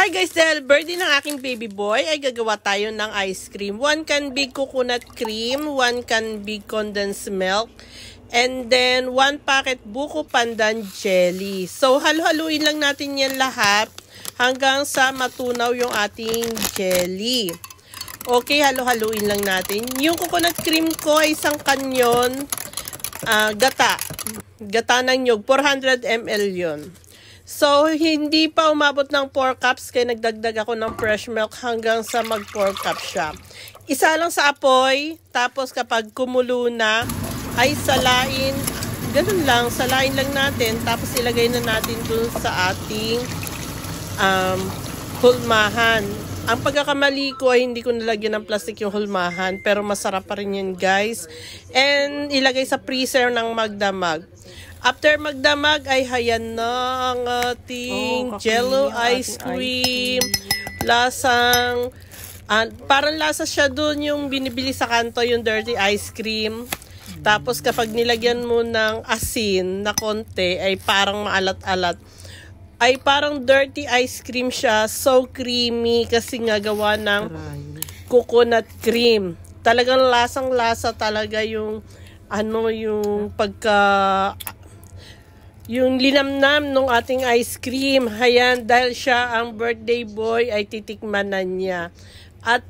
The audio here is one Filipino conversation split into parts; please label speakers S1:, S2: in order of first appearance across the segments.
S1: Hi guys, dahil birthday ng aking baby boy ay gagawa tayo ng ice cream. 1 can big coconut cream, 1 can big condensed milk, and then 1 packet buko pandan jelly. So halu-haluin lang natin yan lahat hanggang sa matunaw yung ating jelly. Okay, halu-haluin lang natin. Yung coconut cream ko ay isang kanyon gata ng nyug, 400 ml yun. So, hindi pa umabot ng 4 cups kaya nagdagdag ako ng fresh milk hanggang sa mag 4 cups siya. Isa lang sa apoy, tapos kapag kumulo na, ay salain, ganun lang, salain lang natin, tapos ilagay na natin dun sa ating hulmahan. Ang pagkakamali ko ay hindi ko nilagyan ng plastic yung hulmahan, pero masarap pa rin yan guys. And ilagay sa freezer ng magdamag. After magdamag ay hayan na ang ating jello ice cream. Lasang, parang lasa siya dun yung binibili sa kanto, yung dirty ice cream. Tapos kapag nilagyan mo ng asin na konti ay parang maalat-alat. Ay parang dirty ice cream siya, so creamy kasi nga gawa ng coconut cream. Talagang lasang-lasa talaga yung yung yung linamnam ng ating ice cream. Hayan, dahil siya ang birthday boy ay titikman na niya. At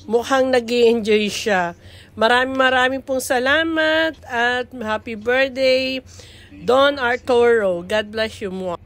S1: mukhang nag-i-enjoy siya. Maraming pong salamat at happy birthday, Don Arturo. God bless you more.